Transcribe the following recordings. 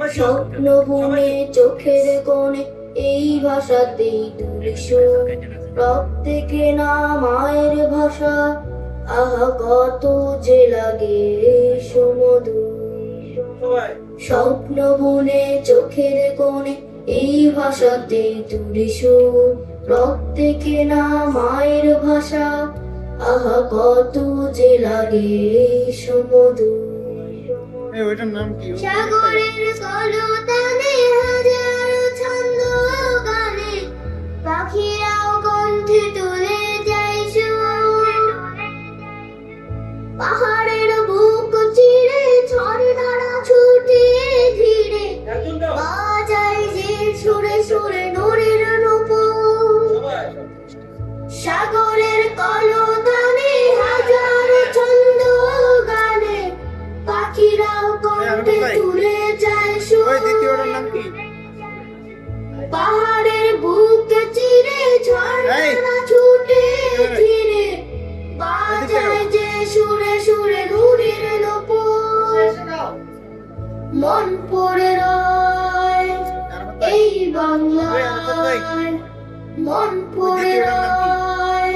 স্বপ্ন বুনে চোখের কোণে এই ভাষাতেই তুলি সুর, রক্তে কেনা মায়ের ভাষা, আহা কত যে লাগে সুমধুর। স্বপ্ন বুনে চোখের কোণে এই ভাষাতেই তুলি সুর, রক্তে কেনা মায়ের ভাষা, আহা কত যে লাগে সুমধুর। ওইটার নাম কি? সাগরের কলতানে হাজারো ছন্দ গানে, পাখিরাও কণ্ঠে তুলে যায় সুর। পাহাড়ের বুক চিরে ঝর্ণারা ছুটে ধীরে, বাজায় যে সুরে সুরে নূরের নূপুর। সাগরের কলতানে হাজারো ছন্দ গানে, পাখিরাও কণ্ঠে তুলে যায় সুর। দ্বিতীয়টার নাম কি? পাহাড়ের বুক চিরে ঝর্ণা ছুটে ধীরে, বাজায় যে সুরে সুরে নূরের নূপুর। মন পড়ে রয় এই বাংলায়, মন পড়ে রয়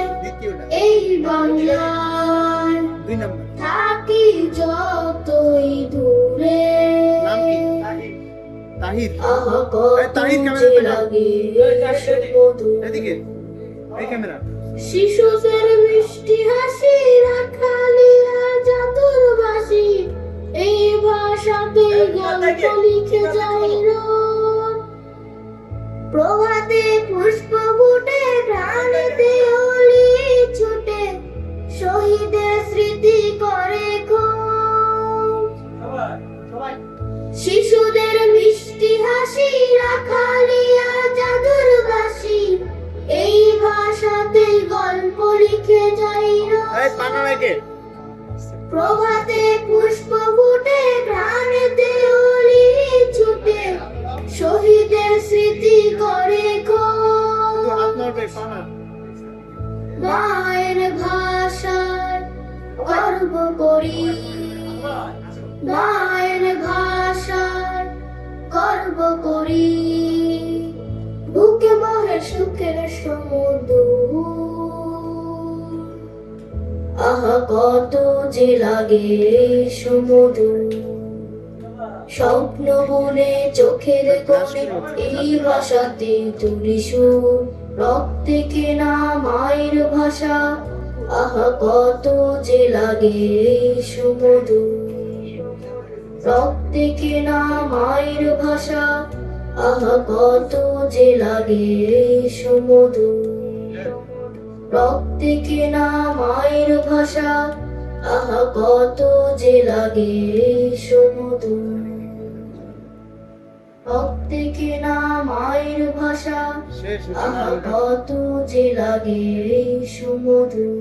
এই বাংলায়, দুই নাম্বার থাকি যতই দূরে, নাম কি? তাহির। আহা এই তাহির কত ক্যামেরাতে যে নাও। লাগে সুমধুর। এদিকে এই ক্যামেরা। শিশুদের মিষ্টি হাসি, রাখালিয়া জাদুর বাসি, এই ভাষাতে গল্প লিখে যায় রোজ। প্রভাতে পুষ্প ফুটে, প্রাণীতে অলি ছুটে, শহীদের স্মৃতি করে খোঁজ। শিশুদের মিষ্টি হাসি, রাখালিয়া জাদুর বাসি, এই ভাষাতে গল্প লিখে যাই এই পানা লাগে। প্রভাতে পুষ্প ফুটে, প্রাণেতে অলি ছুটে, শহীদের স্মৃতি করে খোঁজ। হাত নড়বে পানা। মায়ের ভাষায় গর্ব করি, মায়ের ভাষায় গর্ব করি, বুকে বহে সুখের সমুদ্র। আহা কত যে লাগে সুমধুর। স্বপ্ন বলে চোখের কোণে এই ভাষাতে তুলি সুর, রক্তে কেনা মায়ের ভাষা, আহা কত যে লাগে সুমধুর। রক্তে কেনা মায়ের ভাষা, আহা কত যে লাগে সুমধুর। রক্তে কেনা মায়ের ভাষা, আহা কত যে লাগে সুমধুর। রক্তে কেনা মায়ের ভাষা, আহা কত যে লাগে সুমধুর।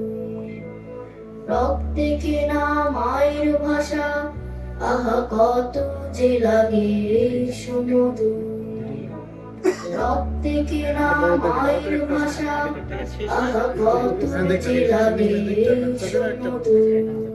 রক্তে কেনা মায়ের ভাষা, আহা কত যে লাগে সুমধুর। রক্তে কেনা মায়ের ভাষা, আহা কত যে লাগে সুমধুর।